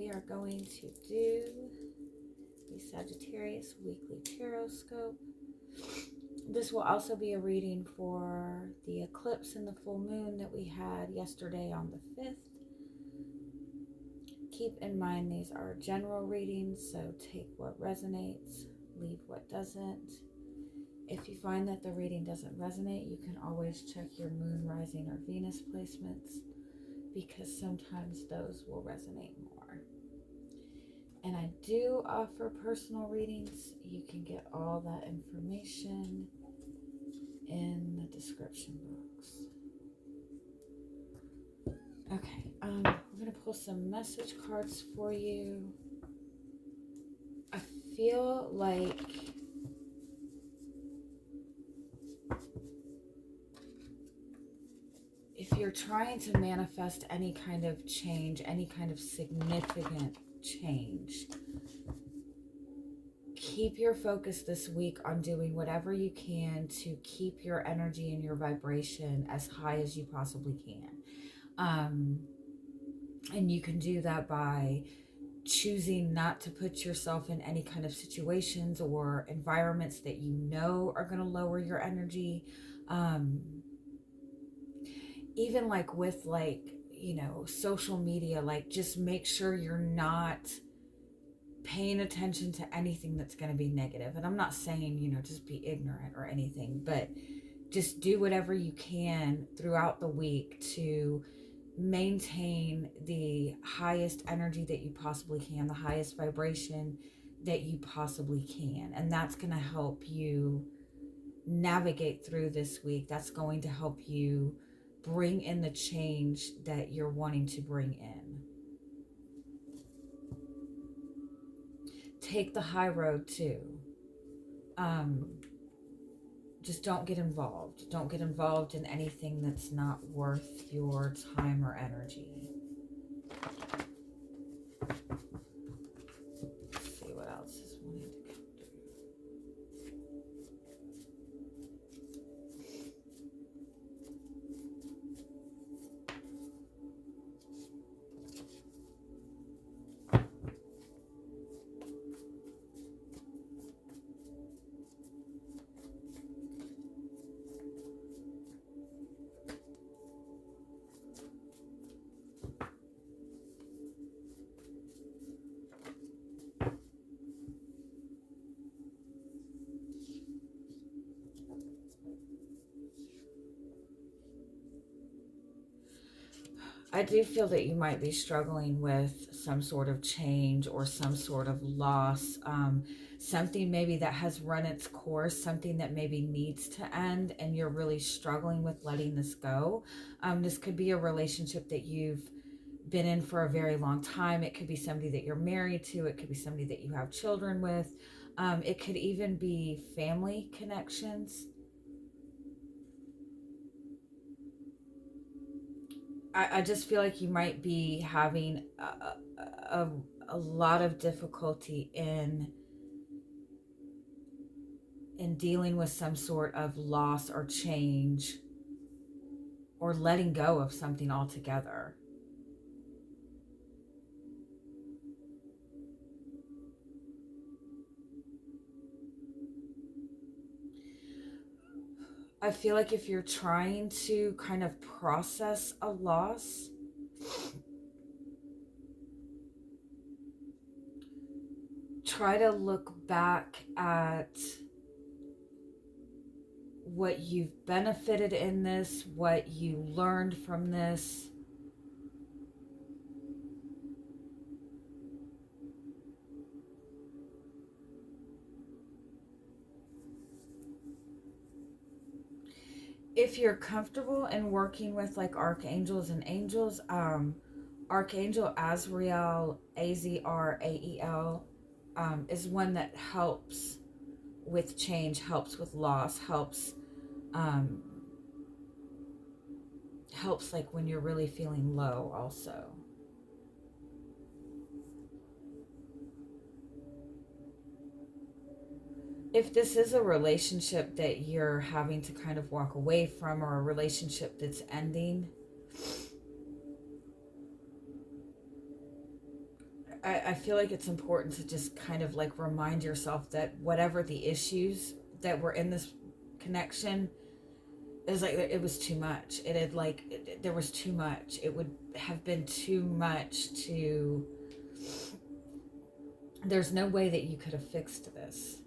we are going to do the Sagittarius Weekly Tarotscope. This will also be a reading for the eclipse and the full moon that we had yesterday on the 5th. Keep in mind these are general readings, so take what resonates, leave what doesn't. If you find that the reading doesn't resonate, you can always check your moon, rising, or Venus placements, because sometimes those will resonate more. And I do offer personal readings. You can get all that information in the description box. Okay, we're going to pull some message cards for you. I feel like if you're trying to manifest any kind of change, any kind of significant change, keep your focus this week on doing whatever you can to keep your energy and your vibration as high as you possibly can. And you can do that by choosing not to put yourself in any kind of situations or environments that you know are going to lower your energy. Even like with social media, like just make sure you're not paying attention to anything that's going to be negative. And I'm not saying, just be ignorant or anything, but just do whatever you can throughout the week to maintain the highest energy that you possibly can, the highest vibration that you possibly can. And that's going to help you navigate through this week. That's going to help you bring in the change that you're wanting to bring in. Take the high road too. Just don't get involved. Don't get involved in anything that's not worth your time or energy. Let's see what else is wanting to come through. I do feel that you might be struggling with some sort of change or some sort of loss, something maybe that has run its course, something that maybe needs to end, and you're really struggling with letting this go. This could be a relationship that you've been in for a very long time. It could be somebody that you're married to. It could be somebody that you have children with. It could even be family connections. I just feel like you might be having a lot of difficulty in dealing with some sort of loss or change or letting go of something altogether. I feel like if you're trying to kind of process a loss, try to look back at what you've benefited in this, what you learned from this. If you're comfortable in working with like archangels and angels, Archangel Azrael, Azrael, is one that helps with change, helps with loss, helps like when you're really feeling low also. If this is a relationship that you're having to kind of walk away from, or a relationship that's ending, I feel like it's important to just kind of like remind yourself that whatever the issues that were in this connection, it was like it was too much. It had like there was too much. It would have been too much to. There's no way that you could have fixed this.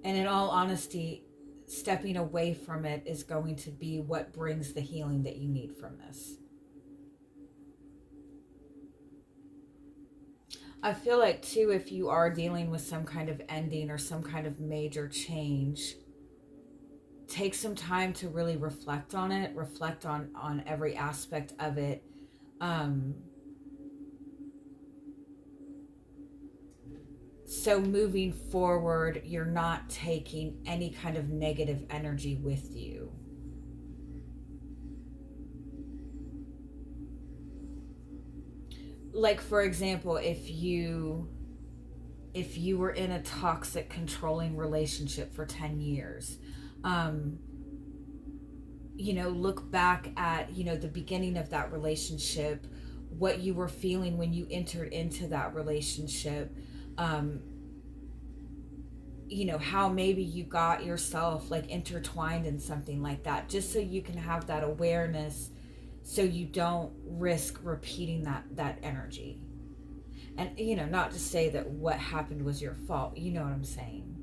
And in all honesty, stepping away from it is going to be what brings the healing that you need from this. I feel like too, if you are dealing with some kind of ending or some kind of major change, take some time to really reflect on it, reflect on every aspect of it. So moving forward, you're not taking any kind of negative energy with you. Like, for example, if you were in a toxic, controlling relationship for 10 years, look back at, the beginning of that relationship, what you were feeling when you entered into that relationship, how maybe you got yourself like intertwined in something like that, just so you can have that awareness so you don't risk repeating that energy. And, not to say that what happened was your fault. You know what I'm saying?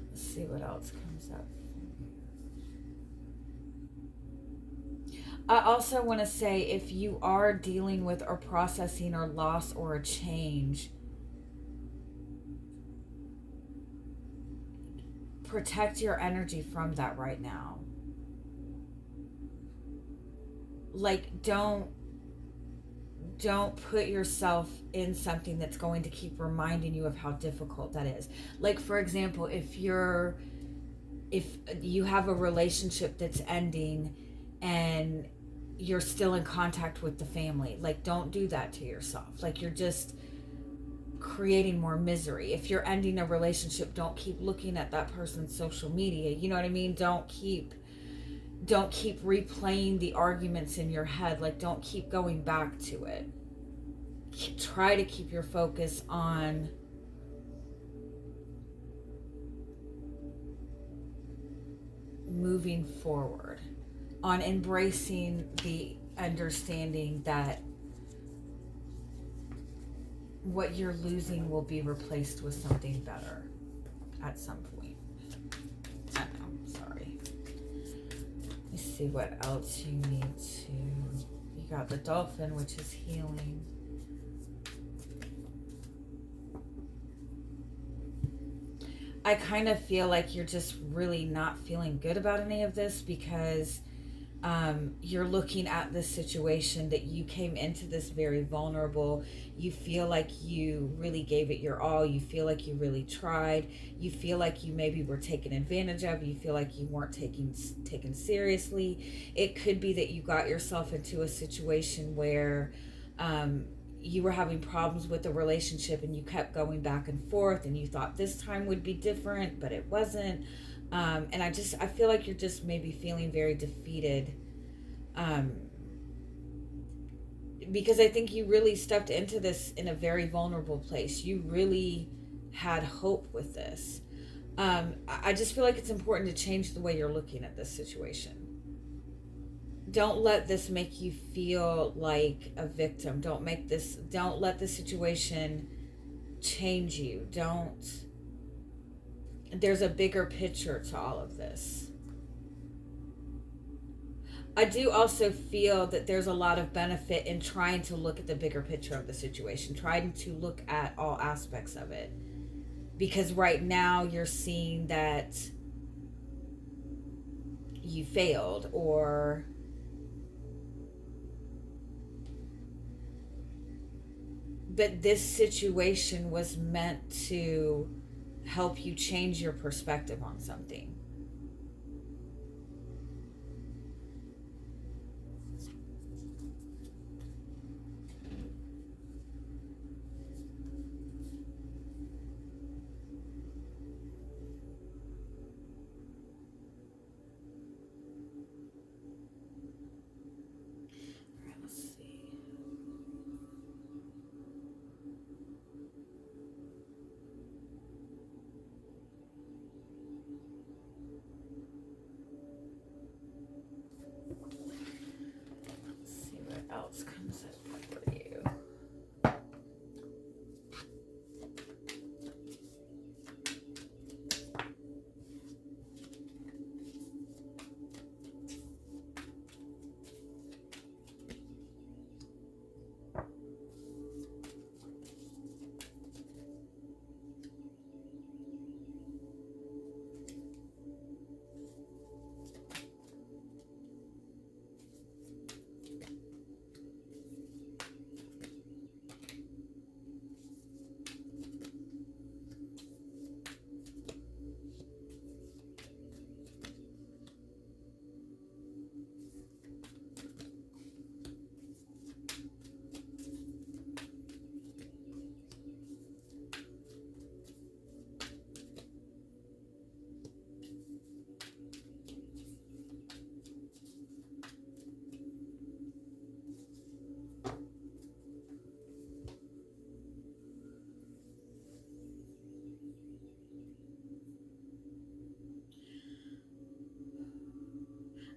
Let's see what else comes up. I also want to say, if you are dealing with or processing or loss or a change, protect your energy from that right now. Like, don't put yourself in something that's going to keep reminding you of how difficult that is. Like, for example, if you have a relationship that's ending and you're still in contact with the family, like, don't do that to yourself. Like, you're just creating more misery. If you're ending a relationship, don't keep looking at that person's social media. You know what I mean? Don't keep replaying the arguments in your head. Like, don't keep going back to it. Try to keep your focus on moving forward, on embracing the understanding that what you're losing will be replaced with something better at some point. I know, sorry. Let me see what else you need to... You got the dolphin, which is healing. I kind of feel like you're just really not feeling good about any of this, because you're looking at this situation that you came into this very vulnerable. You feel like you really gave it your all. You feel like you really tried. You feel like you maybe were taken advantage of. You feel like you weren't taken seriously. It could be that you got yourself into a situation where you were having problems with the relationship and you kept going back and forth, and you thought this time would be different, but it wasn't. And I feel like you're just maybe feeling very defeated, because I think you really stepped into this in a very vulnerable place. You really had hope with this. I just feel like it's important to change the way you're looking at this situation. Don't let this make you feel like a victim. Don't let the situation change you. There's a bigger picture to all of this. I do also feel that there's a lot of benefit in trying to look at the bigger picture of the situation, trying to look at all aspects of it. Because right now you're seeing that you failed, but this situation was meant to help you change your perspective on something.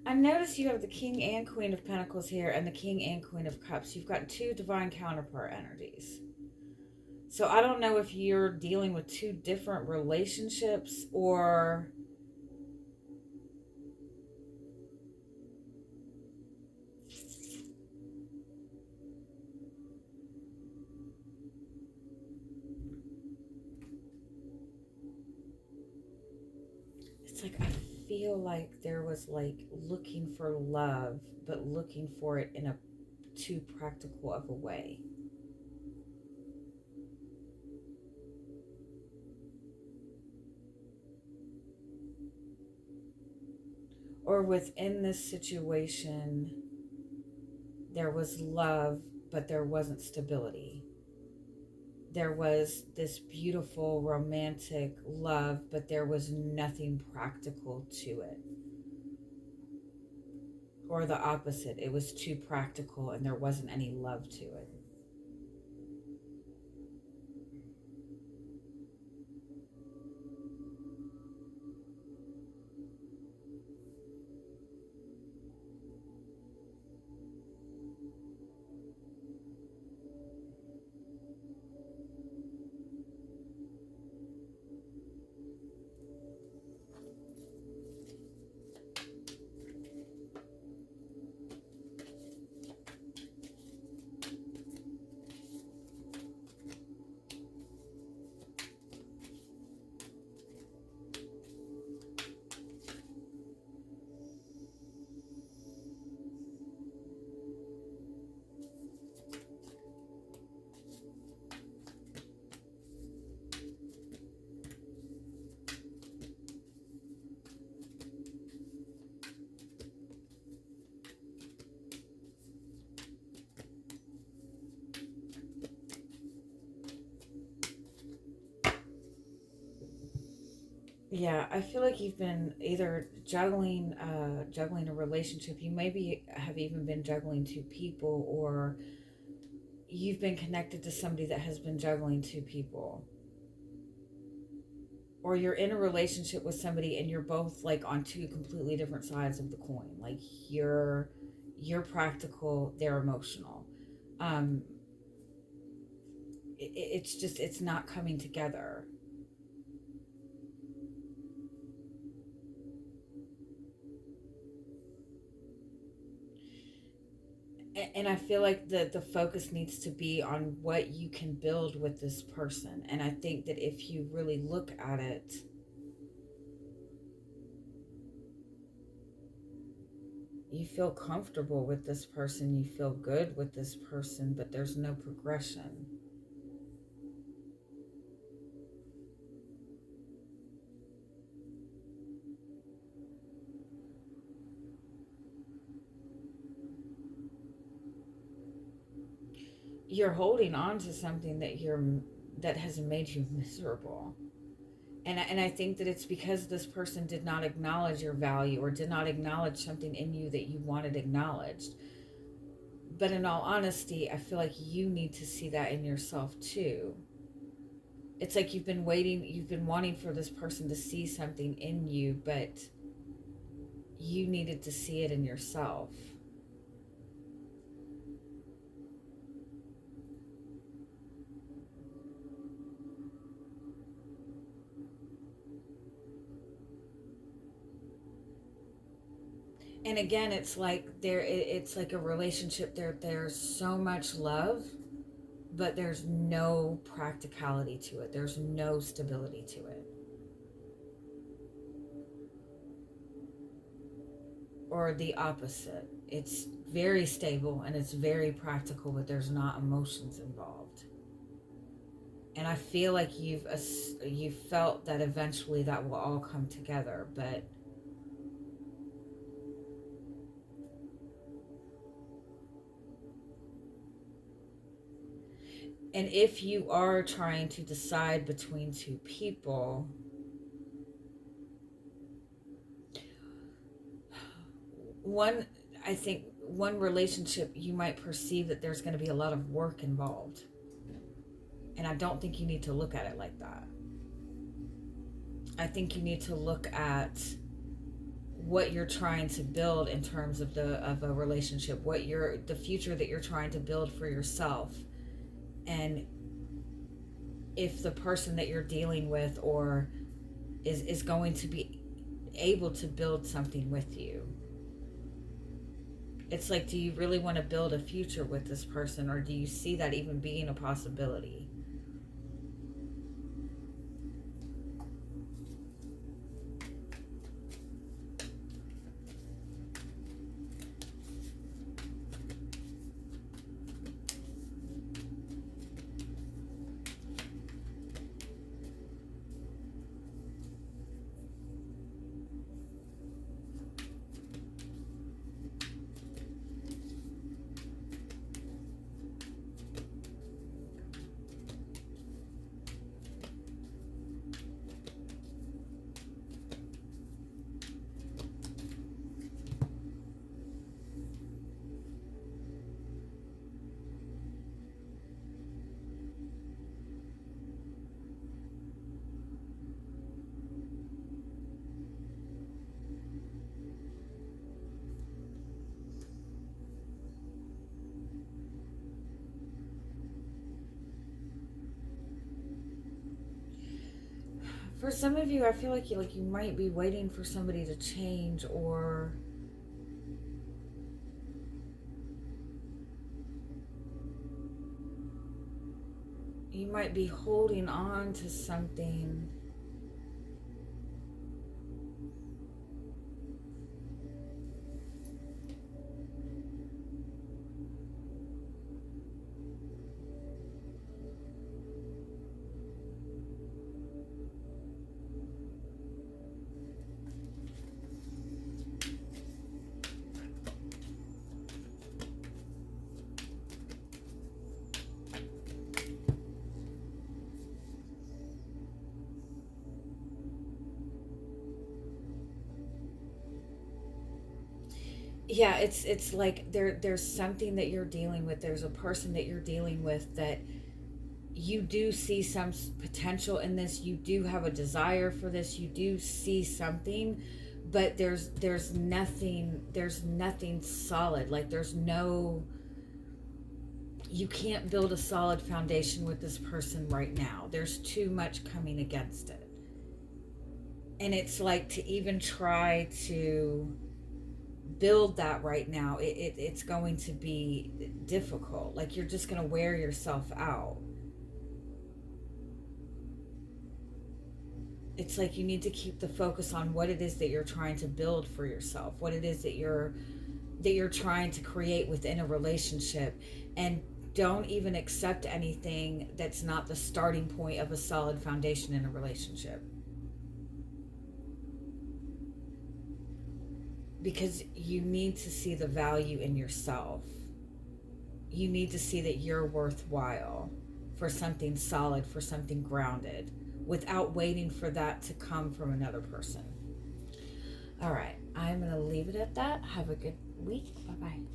I notice you have the King and Queen of Pentacles here and the King and Queen of Cups. You've got two divine counterpart energies. So I don't know if you're dealing with two different relationships, or it's like I feel like there was like looking for love, but looking for it in a too practical of a way. Or within this situation, there was love, but there wasn't stability. There was this beautiful romantic love, but there was nothing practical to it. Or the opposite, it was too practical and there wasn't any love to it. Yeah, I feel like you've been either juggling a relationship. You maybe have even been juggling two people, or you've been connected to somebody that has been juggling two people. Or you're in a relationship with somebody and you're both like on two completely different sides of the coin. Like you're practical, they're emotional. Um it's just, it's not coming together. And I feel like the focus needs to be on what you can build with this person. And I think that if you really look at it, you feel comfortable with this person, you feel good with this person, but there's no progression. You're holding on to something that has made you miserable. And I think that it's because this person did not acknowledge your value, or did not acknowledge something in you that you wanted acknowledged. But in all honesty, I feel like you need to see that in yourself too. It's like you've been wanting for this person to see something in you, but you needed to see it in yourself. And again, it's like it's like a relationship there's so much love, but there's no practicality to it. There's no stability to it. Or the opposite. It's very stable and it's very practical, but there's not emotions involved. And I feel like you've felt that eventually that will all come together, but and if you are trying to decide between two people, one, I think one relationship, you might perceive that there's going to be a lot of work involved. And I don't think you need to look at it like that. I think you need to look at what you're trying to build in terms of a relationship, the future that you're trying to build for yourself. And if the person that you're dealing with or is going to be able to build something with you. It's like, do you really want to build a future with this person, or do you see that even being a possibility? For some of you, I feel like you might be waiting for somebody to change, or you might be holding on to something. Yeah, it's like there's something that you're dealing with. There's a person that you're dealing with that you do see some potential in this. You do have a desire for this. You do see something, but there's nothing solid. Like you can't build a solid foundation with this person right now. There's too much coming against it. And it's like, to even try to build that right now, it's going to be difficult. Like, you're just going to wear yourself out. It's like you need to keep the focus on what it is that you're trying to build for yourself, what it is that you're trying to create within a relationship, and don't even accept anything that's not the starting point of a solid foundation in a relationship. Because you need to see the value in yourself. You need to see that you're worthwhile for something solid, for something grounded, without waiting for that to come from another person. All right, I'm going to leave it at that. Have a good week. Bye-bye.